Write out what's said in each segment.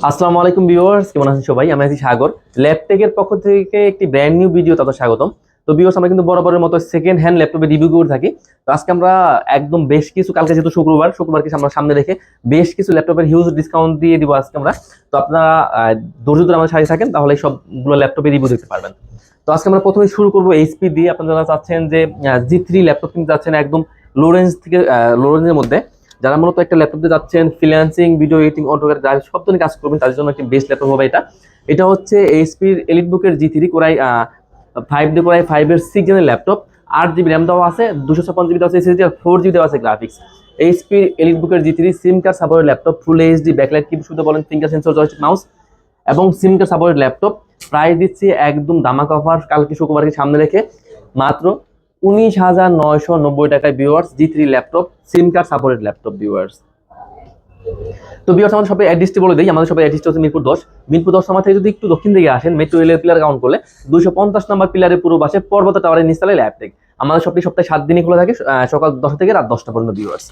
আসসালামু আলাইকুম ভিউয়ার্স, কেমন আছেন সবাই? আমি আছি সাগর। ল্যাপটেকের পক্ষ থেকে একটি ব্র্যান্ড নিউ ভিডিও তাদের স্বাগতম। তো ভিউয়ার্স, আমরা কিন্তু বরাবরের মতো সেকেন্ড হ্যান্ড ল্যাপটপে রিভিউ করে থাকি। তো আজকে আমরা একদম বেশ কিছু, কালকে যেহেতু শুক্রবারকে আমরা সামনে রেখে বেশ কিছু ল্যাপটপের হিউজ ডিসকাউন্ট দিয়ে দিব আজকে আমরা। তো আপনারা ধৈর্য ধরে আমাদের সাথে থাকেন, তাহলে সবগুলো ল্যাপটপে রিভিউ দিতে পারবেন। তো আজকে আমরা প্রথমে শুরু করবো এইচপি দিয়ে। আপনারা যারা চাচ্ছেন যে জি3 ল্যাপটপ কিনতে চাচ্ছেন একদম লো রেঞ্জ থেকে, লো রেঞ্জের মধ্যে, যারা মূলত একটা ল্যাপটপ দিয়ে যাচ্ছেন ফ্রিল্যান্সিং, ভিডিও এডিটিং, অটোক্যাড যা সব ধরনের কাজ করবেন, তাদের জন্য একটি বেস্ট ল্যাপটপ হবে এটা। এটা হচ্ছে এইচপির এলিটবুকের জি3 কোরাই 5 কোরাই 5 এর 6 জেনের ল্যাপটপ। 8 জিবি র্যাম দেওয়া আছে, 256 জিবি দেওয়া আছে এসএসডি, আর 4 জিবি দেওয়া আছে গ্রাফিক্স। এইচপির এলিটবুকের জি3 SIM card supported laptop, full HD backlight keyboard শুধু বলেন, ফিঙ্গার সেন্সর, জয়স্টিক মাউস এবং SIM card supported laptop. Price দিচ্ছি একদম দামাকা অফার, কালকে শুক্রবারকে সামনে রেখে মাত্র 19,990 টাকায় ভিউয়ার্স, জি3 laptop, SIM card supported laptop viewers. তো ভিউয়ার্স, আমাদের সবাই অ্যাড্রেসটি বলে দিই। আমাদের সবাই অ্যাড্রেসটি হচ্ছে মিরপুর 10 নাম্বার থেকে যদি একটু দক্ষিণ দিকে আসেন, মেট্রো রেলের পিলার কাউন্ট করলে 250 নম্বর পিলারের পূর্ব পাশে পর্বত টাওয়ারের নিচতলায় ল্যাপটেক। আমাদের সবটি সপ্তাহে 7 দিনই খোলা থাকে, সকাল 10টা থেকে রাত 10টা পর্যন্ত ভিউয়ার্স।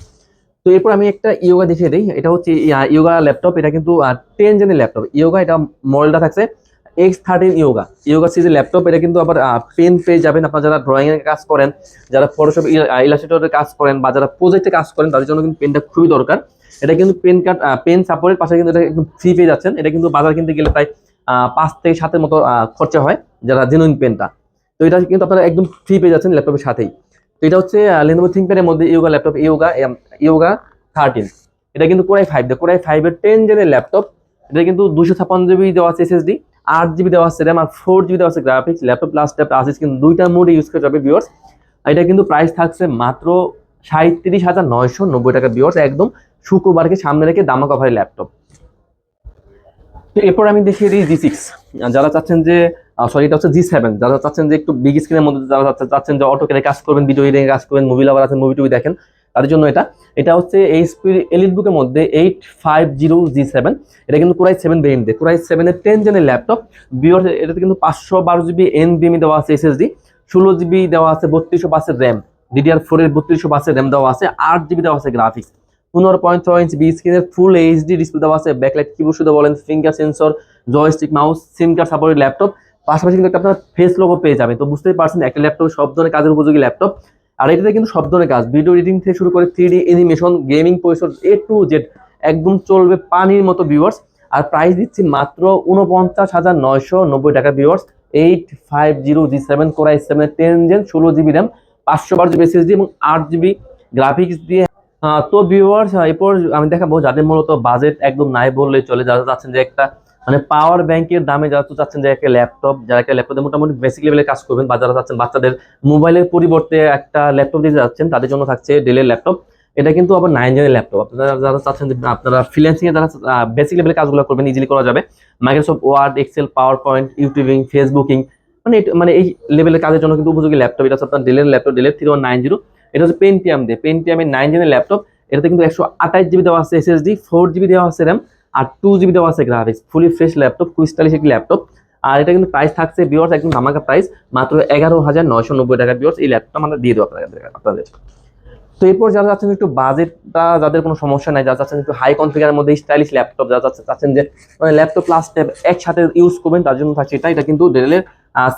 তো এরপর আমি একটা ইয়োগা দেখিয়ে দিই। এটা হচ্ছে ইয়োগা ল্যাপটপ। এটা কিন্তু 10 জেনের ল্যাপটপ ইয়োগা। এটা মডেলটা থাকছে X13 ইয়োগা সিরিজের ল্যাপটপ। এটা কিন্তু আবার পেন পেয়ে যাবেন আপনারা যারা ড্রয়িং এর কাজ করেন, যারা ফটোশপ ইলাস্ট্রেটরের কাজ করেন, বা যারা প্রজেক্টে কাজ করেন, তাদের জন্য কিন্তু পেনটা খুবই দরকার। এটা কিন্তু পেন সাপোর্টের পাশে কিন্তু এটা একদম ফ্রি পেয়ে যাচ্ছেন। এটা কিন্তু বাজার কিনতে গেলে প্রায় 5 থেকে 7 মতো খরচা হয় যারা জেনুইন পেনটা। তো এটা কিন্তু আপনারা একদম ফ্রি পেয়ে যাচ্ছেন ল্যাপটপের সাথেই। তো এটা হচ্ছে Lenovo ThinkPad এর মধ্যে ইয়োগা ল্যাপটপ, ইয়োগা 13। এটা কিন্তু কোরাই 5 এর 10 জেনের ল্যাপটপ। এটা কিন্তু 256 জিবি দেওয়া আছে এসএসডি, 8 জিবি দেওয়া আছে র্যাম, আর 4 জিবি দেওয়া আছে গ্রাফিক্স। ল্যাপটপ প্লাস ট্যাব আসিস কিন্তু দুইটা মোডে ইউজ করা যাবে ভিউয়ার্স। এটা কিন্তু প্রাইস থাকছে মাত্র 37,990 টাকা ভিউয়ার্স, একদম শুক্রবারকে সামনে রেখে দামাক অফারের ল্যাপটপ। তো এরপর আমি দেখিয়ে দিই জি6। যারা চাচ্ছেন যে সরি, এটা হচ্ছে জি7, যারা চাচ্ছেন যে একটু বিগ স্ক্রিনের মধ্যে, যারা চাচ্ছেন যে অটোক্যাডে কাজ করবেন, ভিডিও এডিটিং কাজ করবেন, মুভি লাভার আছেন, মুভি টুভি দেখেন, তাদের জন্য এটা। এটা হচ্ছে এইচপি এলিটবুকের মধ্যে 850 জি7। এটা কিন্তু কোরাই 7 ভেরিয়েন্ট দিয়ে, কোরাই 7 এর 10 জেনের ল্যাপটপ ভিউয়ার্স। এটাতে কিন্তু 512 জিবি এনভিএমই দেওয়া আছে এসএসডি, 16 জিবি দেওয়া আছে 3200 র্যাম, DDR4 এর 3200 র্যাম দেওয়া আছে, 8 জিবি দেওয়া আছে গ্রাফিক্স, 15.6 ইঞ্চ বি স্ক্রিনের ফুল এইচডি ডিসপ্লে দেওয়া আছে, ব্যাকলাইট কিবোর্ড শুধু বলেন, ফিঙ্গার সেন্সর, জয়স্টিক মাউস, সিম কার্ড সাপোর্টেড ল্যাপটপ। পাশাপাশি কিন্তু একটা আপনার ফেস লোগো পেয়ে যাবেন। তো বুঝতেই পারছেন একটা ল্যাপটপ সব ধরনের কাজের উপযোগী ল্যাপটপ। আর এটাতে কিন্তু সব ধরনের কাজ, ভিডিও এডিটিং থেকে শুরু করে 3D অ্যানিমেশন, গেমিং, পরিসর A to Z একদম চলবে পানির মতো ভিউয়ার্স। আর প্রাইস দিচ্ছি মাত্র 49,990 টাকা ভিউয়ার্স। 850 জি7 core i 7 10 gen, 16 GB RAM, 512 GB SSD এবং 8 জিবি গ্রাফিক্স দিয়ে। তো ভিউয়ার্স, এরপর আমি দেখাবো যাদের মূলত বাজেট একদম নাই বললেই চলে, যারা চাচ্ছেন যে একটা মানে পাওয়ার ব্যাংকের দামে, যারা তো চাচ্ছেন যে একটা ল্যাপটপ, যারা একটা ল্যাপটপে মোটামুটি বেসিক লেভেলের কাজ করবেন, বা যারা চাচ্ছেন বাচ্চাদের মোবাইলের পরিবর্তে একটা ল্যাপটপ দিতে যাচ্ছেন, তাদের জন্য থাকছে ডেলের ল্যাপটপ। এটা কিন্তু আবার 9 জেনের ল্যাপটপ। আপনারা যারা চাচ্ছেন যে আপনারা ফ্রিল্যান্সিং এ যারা বেসিক লেভেলের কাজগুলো করবেন, ইজিলি করা যাবে, Microsoft Word, Excel, PowerPoint, YouTubing, Facebooking, মানে এই লেভেলের কাজের জন্য কিন্তু উপযোগী ল্যাপটপ। এটা হচ্ছে আপনার ডেলের ল্যাপটপ, ডেলের 3190। এটা হচ্ছে পেন্টিয়ামের 9 জেনের ল্যাপটপ। এটাতে কিন্তু 128 জিবি দেওয়া আছে এসএসডি, 4 জিবি দেওয়া আছে র্যাম, আর 2 জিবি দেওয়া আছে গ্রাফিক্স। ফুলি ফ্রেশ ল্যাপটপ, খুব স্টাইলিশ একটি ল্যাপটপ। আর এটা কিন্তু প্রাইস থাকছে ভিউয়ার্স একদম ধামাকা প্রাইস, মাত্র 11,990 টাকা ভিউয়ার্স। এই ল্যাপটপটা আমরা দিয়ে দেবো আপনাদের। তো এরপর যারা চাচ্ছেন একটু বাজেটটা, যাদের কোনো সমস্যা নাই, যারা চাচ্ছেন একটু হাই কনফিগারের মধ্যে স্টাইলিশ ল্যাপটপ, যারা চাচ্ছেন যে মানে ল্যাপটপ প্লাস ট্যাব একসাথে ইউজ করবেন, তার জন্য থাকছে এটা। এটা কিন্তু ডেলের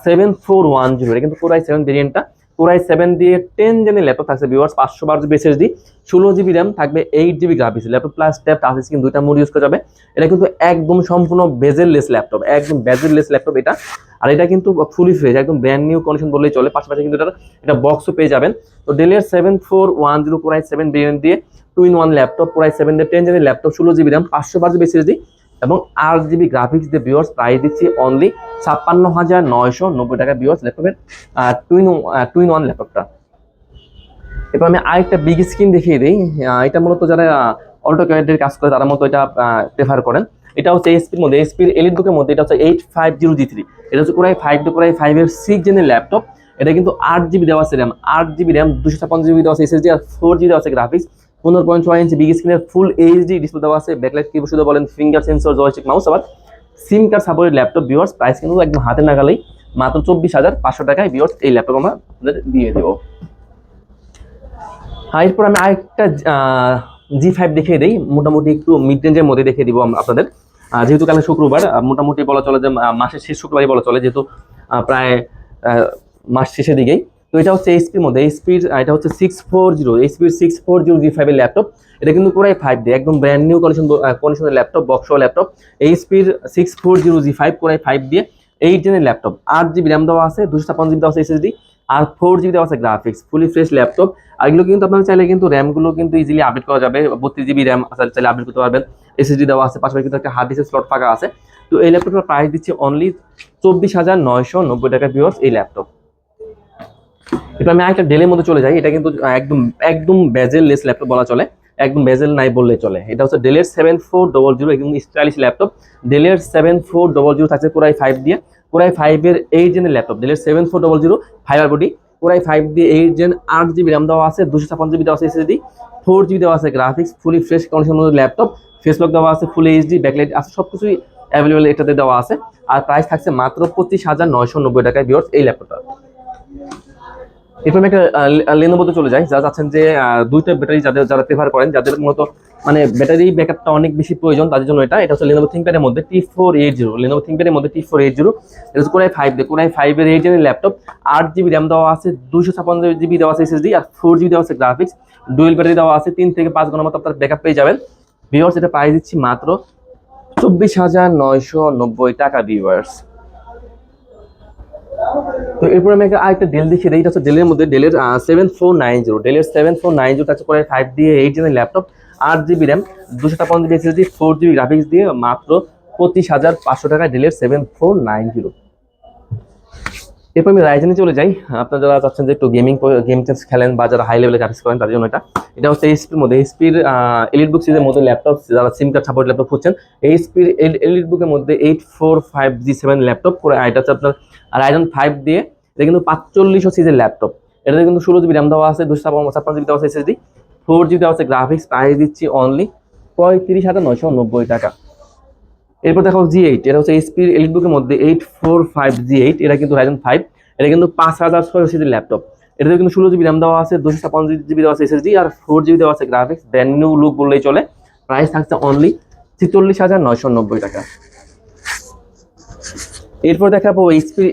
7410। এটা কিন্তু কোরাই 7 ভেরিয়েন্টটা। কোরাই 7 দিয়ে 10 জেনের ল্যাপটপ থাকছে viewers, 512 GB SSD, 16 GB RAM, থাকবে 8 GB graphics. Laptop plus tab touch screen দুইটা মোড ইউজ করা যাবে। এটা কিন্তু একদম সম্পূর্ণ বেজেললেস ল্যাপটপ, একদম বেজেললেস ল্যাপটপ এটা। আর এটা কিন্তু ফুলি ফ্রেশ, একদম ব্র্যান্ড নিউ কন্ডিশন বললেই চলে। পাশাপাশি কিন্তু এটা বক্সও পেয়ে যাবেন। তো ডেলের 7410 কোরাই 7 ভেরিয়েন্ট দিয়ে 2-in-1 ল্যাপটপ, কোরাই 7 এর 10 জেনের laptop, 16 GB RAM, 512 GB SSD এবং 8 জিবি গ্রাফিক্স দিয়ে ভিউয়ার্স প্রাইস দিচ্ছি অনলি 56,990 টাকা ভিউয়ার্স ল্যাপটপের টু ইন ওয়ান ল্যাপটপটা। এরপর আমি আরেকটা বিগ স্ক্রিন দেখিয়ে দিই। এটা মূলত যারা অটোক্যাডের কাজ করে তারা মতো এটা প্রেফার করেন। এটা হচ্ছে এসপির মধ্যে, এসপির এলিটবুকের মধ্যে, এটা হচ্ছে 850 জি3। এটা হচ্ছে কোরাই 5 এর 6 জেনের ল্যাপটপ। এটা কিন্তু 8 জিবি দেওয়া আছে র্যাম, 8 জিবি র্যাম, 256 জিবি দেওয়া আছে এসএসডি, আর 4 জিবি দেওয়া আছে গ্রাফিক্স, 15.6 ইঞ্চি বিগ স্ক্রিনের ফুল এইচডি ডিসপ্লে দেওয়া আছে, ব্যাকলাইট কিবোর্ড শুধু বলেন, ফিঙ্গার সেন্সর, জয়স্টিক মাউস, আবার সিম card supported laptop viewers. Price কিন্তু একদম হাতে নাগালেই, মাত্র 24,500 টাকায় ভিউয়ার্স এই ল্যাপটপ আমরা আপনাদের দিয়ে দেবো। এরপর আমি আরেকটা জি5 দেখিয়ে দিই, মোটামুটি একটু মিড রেঞ্জের মধ্যে দেখিয়ে দিব আপনাদের। যেহেতু কালকে শুক্রবার, মোটামুটি বলা চলে যে মাসের শেষ শুক্রবারই বলা চলে, যেহেতু প্রায় মাস শেষের দিকেই। তো এটা হচ্ছে এইচপির মধ্যে, এইচপির এটা হচ্ছে 640, এইচপির 640G5 এর ল্যাপটপ। এটা কিন্তু পুরাই 5D, একদম ব্র্যান্ড নিউ কন্ডিশনের ল্যাপটপ, বক্স ল্যাপটপ। এইচপির 640G5 পুরাই 5 দিয়ে 8 জেনের ল্যাপটপ। 8GB র্যাম দেওয়া আছে, 256GB দেওয়া আছে এসএসডি, আর 4GB দেওয়া আছে গ্রাফিক্স, ফুলি ফ্রেশ ল্যাপটপ। আর এগুলো কিন্তু আপনারা চাইলে কিন্তু র্যামগুলো কিন্তু ইজিলি আপডেট করা যাবে, 32GB র্যাম চাইলে আপডেট করতে পারবেন। এসএসডি দেওয়া আছে, পাশাপাশি কিন্তু একটা হার্ড ডিস্কের স্লট ফাঁকা আছে। তো এই ল্যাপটপটার প্রাইস দিচ্ছে অনলি 24,990 টাকা ভিউয়ার্স এই ল্যাপটপ। এবার আমি একটা ডেলের মধ্যে চলে যাই। এটা কিন্তু একদম একদম বেজেল লেস ল্যাপটপ বলা চলে, একদম বেজেল নাই বললে চলে। এটা হচ্ছে ডেলের 7400, একদম স্টাইলিশ ল্যাপটপ। ডেলের 7400 থাকছে কোরাই 5 দিয়ে, কোরাই 5 এর 8 জেনের ল্যাপটপ। ডেলের 7400 ফাইবার বডি, কোরাই 5 দিয়ে 8 জেন, 8GB র্যাম দেওয়া আছে, 256GB দেওয়া আছে এসএসডি, 4GB দেওয়া আছে গ্রাফিক্স, ফুলি ফ্রেশ কন্ডিশনের ল্যাপটপ। ফেসলক দেওয়া আছে, ফুল এইচডি, ব্যাকলাইট আছে, সবকিছুই অ্যাভেলেবল এটাতে দেওয়া আছে। আর প্রাইস থাকছে মাত্র 25,990 টাকায় ভিউয়ার্স এই ল্যাপটপটা। এরপর আমি একটা লেনোভোতে চলে যাই। যারা চাচ্ছেন যে দুইটা ব্যাটারি যারা প্রেফার করেন, যাদের মূলত মানে ব্যাটারি ব্যাকআপটা অনেক বেশি প্রয়োজন, তাদের জন্য এটা হচ্ছে লেনোভো থিংকপ্যাডের মধ্যে T480, লেনোভো থিংকপ্যাডের মধ্যে T480। এটা হচ্ছে কোরাই 5 দিয়ে, কোরাই 5 এর 8 জেনের ল্যাপটপ। 8GB র্যাম দেওয়া আছে, 256GB দেওয়া আছে এসএসডি, আর 4GB দেওয়া আছে গ্রাফিক্স। ডুয়েল ব্যাটারি দেওয়া আছে, 3 থেকে 5 ঘন্টার মতো আপনার ব্যাকআপ পেয়ে যাবেন ভিউয়ার্স। এটা প্রাইস দিচ্ছি মাত্র 24,990 টাকা ভিউয়ার্স। তো এরপর আমি আরেকটা ডেল দেখিয়ে দিই। এটা হচ্ছে ডেলের মধ্যে, ডেলের 7490, ডেলের 7490 টাচ করে 5 দিয়ে 8 জেনের laptop, 8GB RAM, 256GB SSD, 4GB graphics দিয়ে মাত্র 25,500 টাকা ডেলের 7490। এরপর আমি রাইজেনে চলে যাই। আপনারা যারা চাচ্ছেন যে একটু গেম খেলেন বা যারা হাই লেভেলে গ্রাফিক্স করেন তাদের জন্য এটা হচ্ছে এইচপির মধ্যে, এইচপির এলিটবুক সিরিজের মধ্যে ল্যাপটপ। যারা সিম কার্ড সাপোর্ট ল্যাপটপ খুঁজছেন, এইচপির এলিটবুকের মধ্যে 845G7 ল্যাপটপ করে। এটা হচ্ছে আপনার রাইজন 5 দিয়ে, এটা কিন্তু 4500 সিরিজের ল্যাপটপ। এটাতে কিন্তু 16GB র্যাম দেওয়া আছে, 256GB দেওয়া আছে এসএসডি, 4GB দেওয়া আছে গ্রাফিক্স। প্রাইস দিচ্ছি অনলি 35,990 টাকা। এরপর দেখো G8, এটা হচ্ছে এইচপির এলিটবুকের মধ্যে 845G8, এটা কিন্তু রাইজন 5, এটা কিন্তু 5600 সিরিজের ল্যাপটপ। এটাতে কিন্তু 16GB র্যাম দেওয়া আছে, 256GB দেওয়া আছে এসএসডি, আর 4GB দেওয়া আছে গ্রাফিক্স। ব্র্যান্ড নিউ লুক বললেই চলে। প্রাইস থাকছে অনলি 46,990 টাকা। এরপর দেখাবো এইচপির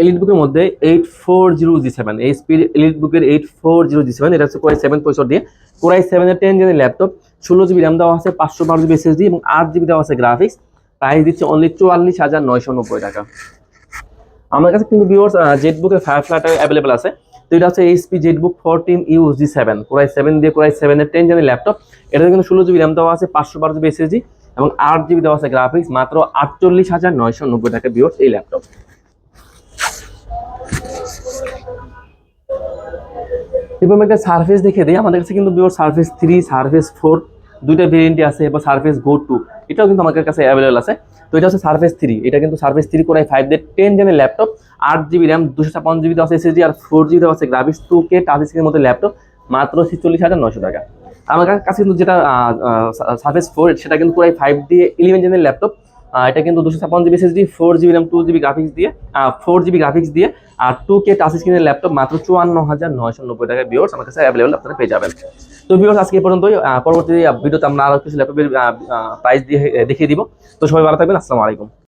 এলিটবুকের মধ্যে 840G7, এইচপির এলিটবুকের 840G7। এটা হচ্ছে কোরাই 7 প্রসেসর দিয়ে, কোরাই 7 এর 10 জেনের ল্যাপটপ। 16GB র্যাম দেওয়া আছে, 512GB এসএসডি এবং 8GB দেওয়া আছে গ্রাফিক্স। প্রাইস দিচ্ছে অনলি 44,990 টাকা। আমার কাছে কিন্তু ভিউয়ার্স জেটবুকের ফায়ারফ্লাইটা অ্যাভেলেবল আছে। তো এটা হচ্ছে HP Jetbook 14U G7, core i 7 দিয়ে, কোরাই 7 এর 10 জেনের ল্যাপটপ। এটাতে কিন্তু 16GB র্যাম দেওয়া আছে, 512GB এসএসডি এবং 8GB দেওয়া আছে গ্রাফিক্স। মাত্র 48,990 টাকা ভিউয়ার্স এই ল্যাপটপ। এবার আমি একটা সারফেস দেখিয়ে দিই। আমাদের কাছে কিন্তু ভিউয়ার্স সারফেস 3, সারফেস 4 দুইটা ভেরিয়েন্টই আছে, এবং সারফেস গো 2 এটাও কিন্তু আমাদের কাছে অ্যাভেলেবল আছে। তো এটা হচ্ছে সারফেস 3, এটা কিন্তু সারফেস 3 কোরাই 5 দিয়ে 10 জেনের ল্যাপটপ, 8GB র্যাম, 256GB দেওয়া আছে এসএসডি, আর 4GB দেওয়া আছে গ্রাফিক্স, 2K টাচ স্ক্রিনের মধ্যে ল্যাপটপ। মাত্র 46,900 টাকা। আমার কাছে কিন্তু যেটা সারফেস 4, সেটা কিন্তু কোরাই 5 দিয়ে 11 জেনের ল্যাপটপ। এটা কিন্তু 256GB SSD, 4GB RAM, 2GB graphics দিয়ে, 4GB গ্রাফিক্স দিয়ে, আর 2K টাচ স্ক্রিনের ল্যাপটপ। মাত্র 54,990 টাকা ভিউয়ার্স আমার কাছে অ্যাভেলেবল আপনারা পেয়ে যাবেন। তো ভিউয়ার্স আজকে এই পর্যন্তই। পরবর্তী ভিডিওতে আমরা আরো কিছু ল্যাপটপের প্রাইস দিয়ে দেখিয়ে দিব। তো সবাই ভালো থাকবেন, আসসালামু আলাইকুম।